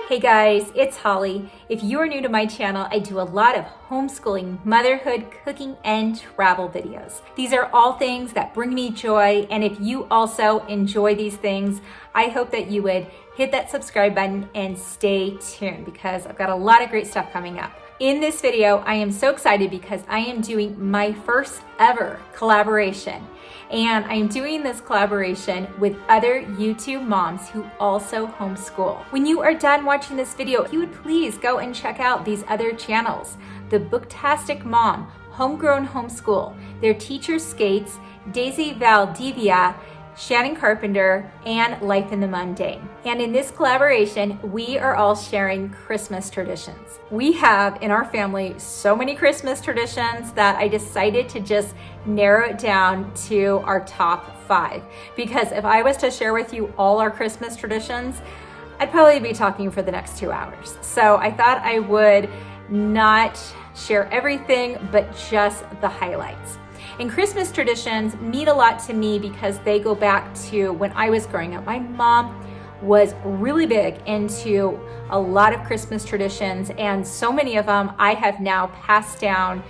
Hey guys, it's Holly. If you are new to my channel, I do a lot of homeschooling, motherhood, cooking, and travel videos. These are all things that bring me joy, and if you also enjoy these things, I hope that you would hit that subscribe button and stay tuned because I've got a lot of great stuff coming up. In this video, I am so excited because I am doing my first ever collaboration. And I'm doing this collaboration with other YouTube moms who also homeschool. When you are done watching this video, if you would please go and check out these other channels. TheBooktasticMom, Homegrown Homeschool, Their Teacher Skates, Daisy Valdivia, Shannon Carpender, and Life in the Mundane. And in this collaboration, we are all sharing Christmas traditions. We have in our family so many Christmas traditions that I decided to just narrow it down to our top 5. Because if I was to share with you all our Christmas traditions, I'd probably be talking for the next 2 hours. So I thought I would not share everything, but just the highlights. And Christmas traditions mean a lot to me because they go back to when I was growing up. My mom was really big into a lot of Christmas traditions, and so many of them I have now passed down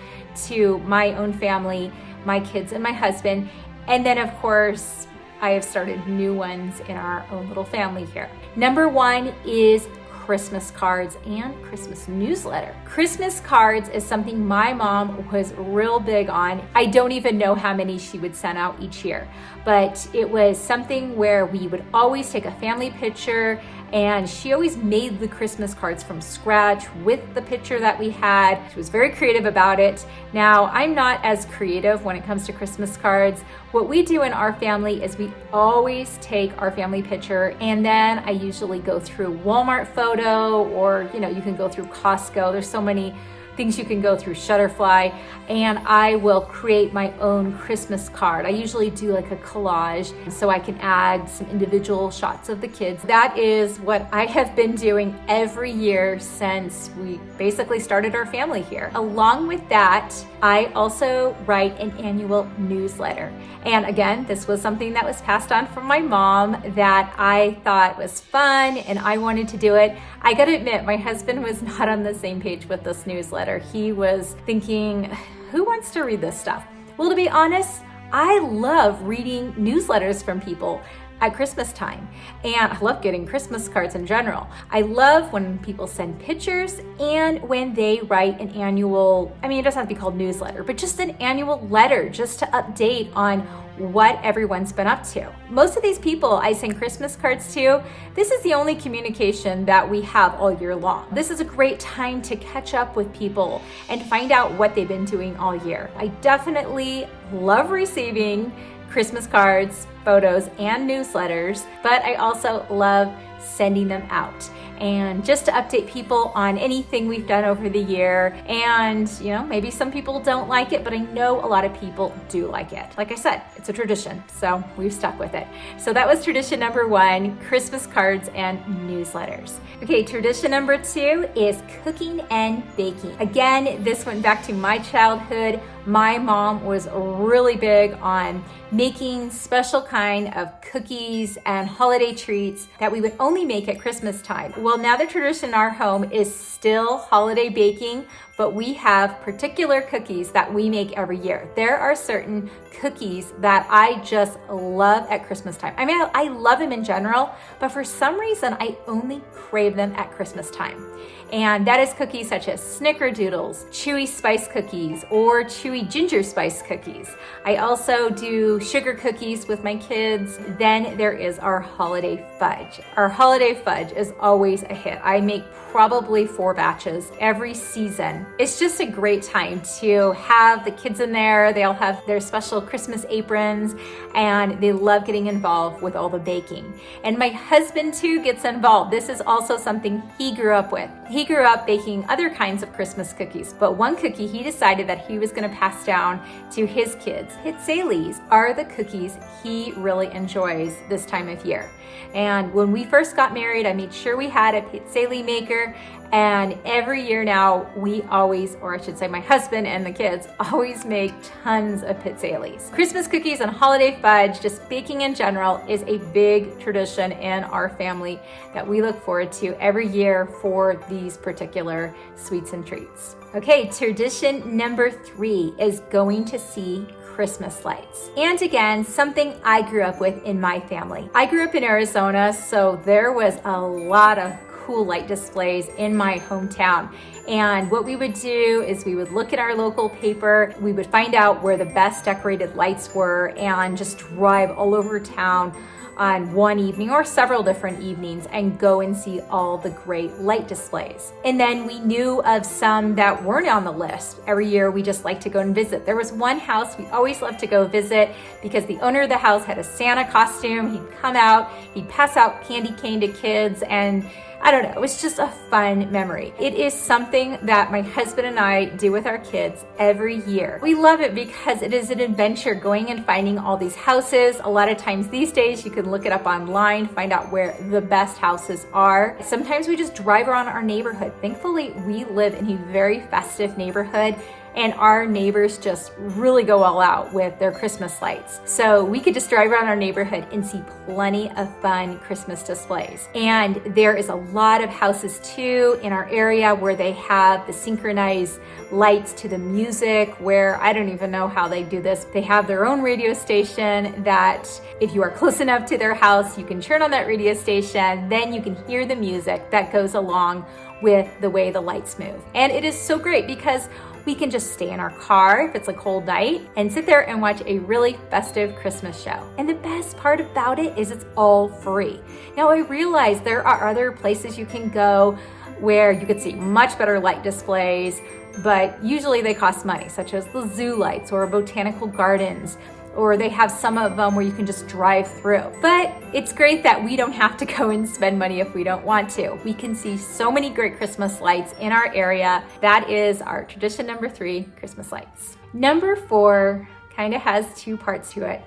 to my own family, my kids and my husband. And then of course, I have started new ones in our own little family here. Number 1 is Christmas cards and Christmas newsletter. Christmas cards is something my mom was real big on. I don't even know how many she would send out each year, but it was something where we would always take a family picture, and she always made the Christmas cards from scratch with the picture that we had. She was very creative about it. Now, I'm not as creative when it comes to Christmas cards. What we do in our family is we always take our family picture, and then I usually go through Walmart Photo, or you can go through Costco. There's so many things you can go through, Shutterfly, and I will create my own Christmas card. I usually do like a collage so I can add some individual shots of the kids. That is what I have been doing every year since we basically started our family here. Along with that, I also write an annual newsletter. And again, this was something that was passed on from my mom that I thought was fun and I wanted to do it. I gotta admit, my husband was not on the same page with this newsletter. He was thinking, who wants to read this stuff? Well, to be honest, I love reading newsletters from people at Christmas time. And I love getting Christmas cards in general. I love when people send pictures and when they write an annual, it doesn't have to be called newsletter, but just an annual letter just to update on what everyone's been up to. Most of these people I send Christmas cards to, this is the only communication that we have all year long. This is a great time to catch up with people and find out what they've been doing all year. I definitely love receiving Christmas cards, photos, and newsletters, but I also love sending them out and just to update people on anything we've done over the year. And maybe some people don't like it, but I know a lot of people do like it. Like I said, it's a tradition, so we've stuck with it. So that was tradition number 1, Christmas cards and newsletters. Okay, tradition number 2 is cooking and baking. Again, this went back to my childhood. My mom was really big on making special kind of cookies and holiday treats that we would only make at Christmas time. Well, now the tradition in our home is still holiday baking, but we have particular cookies that we make every year. There are certain cookies that I just love at Christmas time. I love them in general, but for some reason, I only crave them at Christmas time. And that is cookies such as snickerdoodles, chewy spice cookies, or chewy ginger spice cookies. I also do sugar cookies with my kids. Then there is our holiday fudge. Our holiday fudge is always a hit. I make probably 4 batches every season. It's just a great time to have the kids in there. They all have their special Christmas aprons and they love getting involved with all the baking. And my husband too gets involved. This is also something he grew up with. He grew up baking other kinds of Christmas cookies, but one cookie he decided that he was going to pass down to his kids. Pizzelles are the cookies he really enjoys this time of year. And when we first got married, I made sure we had a pizzelle maker, And every year now, we always, or I should say my husband and the kids, always make tons of pizzelles. Christmas cookies and holiday fudge, just baking in general, is a big tradition in our family that we look forward to every year for these particular sweets and treats. Okay, tradition number 3 is going to see Christmas lights. And again, something I grew up with in my family. I grew up in Arizona, so there was a lot of cool light displays in my hometown. And what we would do is we would look at our local paper, we would find out where the best decorated lights were and just drive all over town on one evening or several different evenings and go and see all the great light displays. And then we knew of some that weren't on the list. Every year we just like to go and visit. There was one house we always loved to go visit because the owner of the house had a Santa costume. He'd come out, he'd pass out candy cane to kids, and I don't know, it was just a fun memory. It is something that my husband and I do with our kids every year. We love it because it is an adventure going and finding all these houses. A lot of times these days you can look it up online, find out where the best houses are. Sometimes we just drive around our neighborhood. Thankfully, we live in a very festive neighborhood, and our neighbors just really go all out with their Christmas lights. So we could just drive around our neighborhood and see plenty of fun Christmas displays. And there is a lot of houses too in our area where they have the synchronized lights to the music, where I don't even know how they do this. They have their own radio station that if you are close enough to their house, you can turn on that radio station, then you can hear the music that goes along with the way the lights move. And it is so great because we can just stay in our car if it's a cold night and sit there and watch a really festive Christmas show. And the best part about it is it's all free. Now I realize there are other places you can go where you could see much better light displays, but usually they cost money, such as the zoo lights or botanical gardens, or they have some of them where you can just drive through. But it's great that we don't have to go and spend money if we don't want to. We can see so many great Christmas lights in our area. That is our tradition number 3, Christmas lights. Number 4 kind of has 2 parts to it,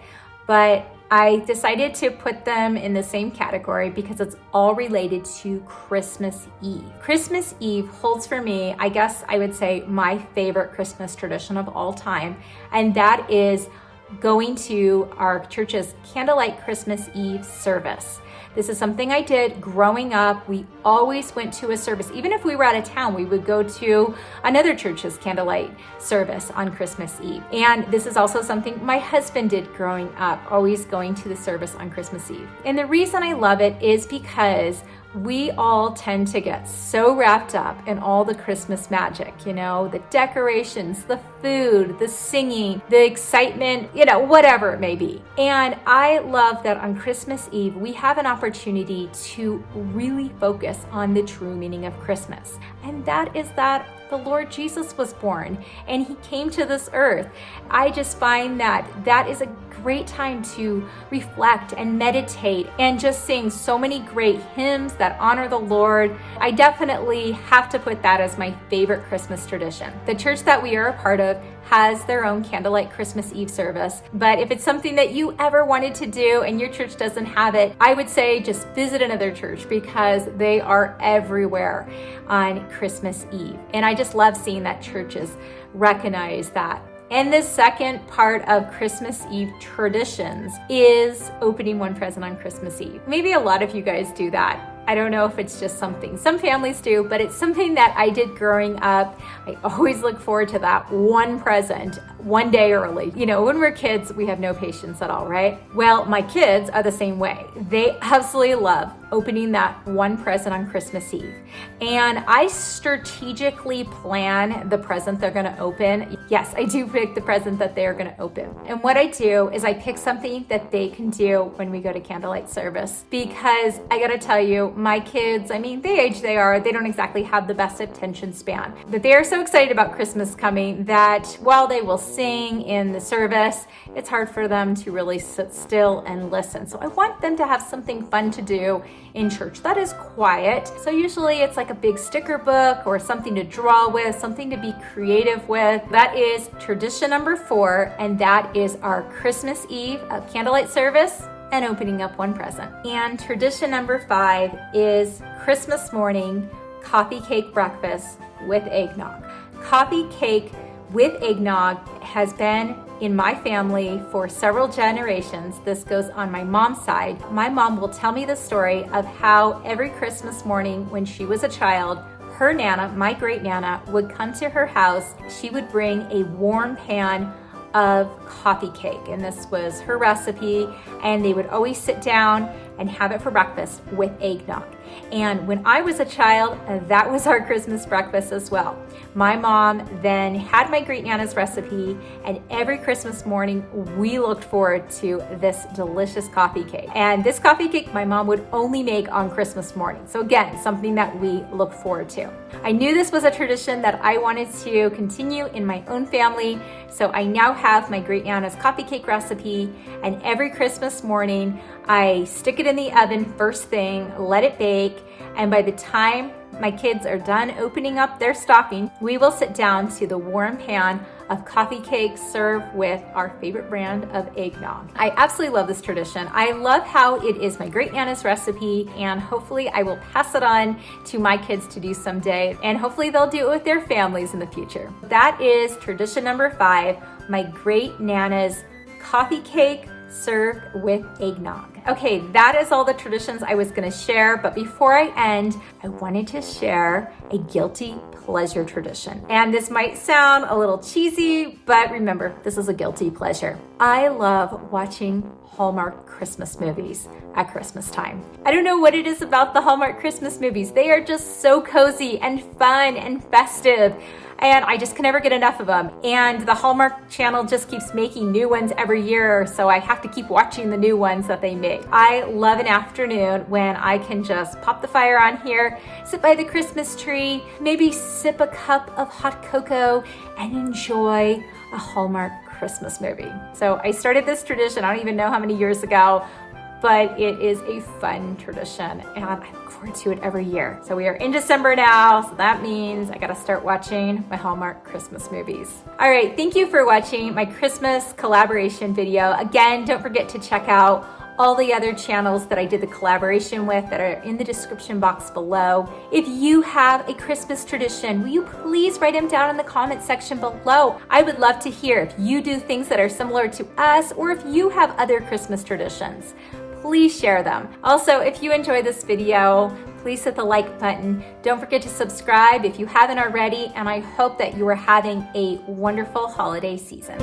but I decided to put them in the same category because it's all related to Christmas Eve. Christmas Eve holds for me, I guess I would say, my favorite Christmas tradition of all time, and that is going to our church's Candlelight Christmas Eve service. This is something I did growing up. We always went to a service. Even if we were out of town, we would go to another church's candlelight service on Christmas Eve. And this is also something my husband did growing up, always going to the service on Christmas Eve. And the reason I love it is because we all tend to get so wrapped up in all the Christmas magic, you know, the decorations, the food, the singing, the excitement, you know, whatever it may be. And I love that on Christmas Eve, we have an opportunity to really focus on the true meaning of Christmas. And that is that the Lord Jesus was born and he came to this earth. I just find that that is a great time to reflect and meditate and just sing so many great hymns that honor the Lord. I definitely have to put that as my favorite Christmas tradition. The church that we are a part of has their own Candlelight Christmas Eve service, but if it's something that you ever wanted to do and your church doesn't have it, I would say just visit another church because they are everywhere on Christmas Eve. And I just love seeing that churches recognize that. And the second part of Christmas Eve traditions is opening one present on Christmas Eve. Maybe a lot of you guys do that. I don't know if it's just something some families do, but it's something that I did growing up. I always look forward to that one present one day early. You know, when we're kids, we have no patience at all, right? Well, my kids are the same way. They absolutely love opening that one present on Christmas Eve. And I strategically plan the present they're gonna open. Yes, I do pick the present that they're gonna open. And what I do is I pick something that they can do when we go to candlelight service. Because I gotta tell you, my kids, I mean, the age they are, they don't exactly have the best attention span. But they are so excited about Christmas coming that while they will sing in the service, it's hard for them to really sit still and listen. So I want them to have something fun to do in church that is quiet. So usually it's like a big sticker book or something to draw with, something to be creative with. That is tradition number 4, and that is our Christmas Eve candlelight service and opening up one present. And tradition number 5 is Christmas morning coffee cake breakfast with eggnog. Coffee cake with eggnog has been in my family for several generations. This goes on my mom's side. My mom will tell me the story of how every Christmas morning when she was a child, her Nana, my great Nana, would come to her house. She would bring a warm pan of coffee cake, and this was her recipe, and they would always sit down and have it for breakfast with eggnog. And when I was a child, that was our Christmas breakfast as well. My mom then had my great Nana's recipe, and every Christmas morning we looked forward to this delicious coffee cake. And this coffee cake my mom would only make on Christmas morning. So again, something that we look forward to. I knew this was a tradition that I wanted to continue in my own family, so I now have my great Nana's coffee cake recipe, and every Christmas morning I stick it in the oven first thing, let it bake, and by the time my kids are done opening up their stocking, we will sit down to the warm pan of coffee cake served with our favorite brand of eggnog. I absolutely love this tradition. I love how it is my great Nana's recipe, and hopefully I will pass it on to my kids to do someday, and hopefully they'll do it with their families in the future. That is tradition number 5, my great Nana's coffee cake served with eggnog. Okay, that is all the traditions I was going to share, but before I end, I wanted to share a guilty pleasure tradition. And this might sound a little cheesy, but remember, this is a guilty pleasure. I love watching Hallmark Christmas movies at Christmas time. I don't know what it is about the Hallmark Christmas movies. They are just so cozy and fun and festive, and I just can never get enough of them. And the Hallmark channel just keeps making new ones every year, so I have to keep watching the new ones that they make. I love an afternoon when I can just pop the fire on here, sit by the Christmas tree, maybe sip a cup of hot cocoa, and enjoy a Hallmark Christmas movie. So I started this tradition, I don't even know how many years ago, but it is a fun tradition, and I look forward to it every year. So we are in December now, so that means I gotta start watching my Hallmark Christmas movies. All right, thank you for watching my Christmas collaboration video. Again, don't forget to check out all the other channels that I did the collaboration with that are in the description box below. If you have a Christmas tradition, will you please write them down in the comment section below? I would love to hear if you do things that are similar to us, or if you have other Christmas traditions. Please share them. Also, if you enjoy this video, please hit the like button. Don't forget to subscribe if you haven't already, and I hope that you are having a wonderful holiday season.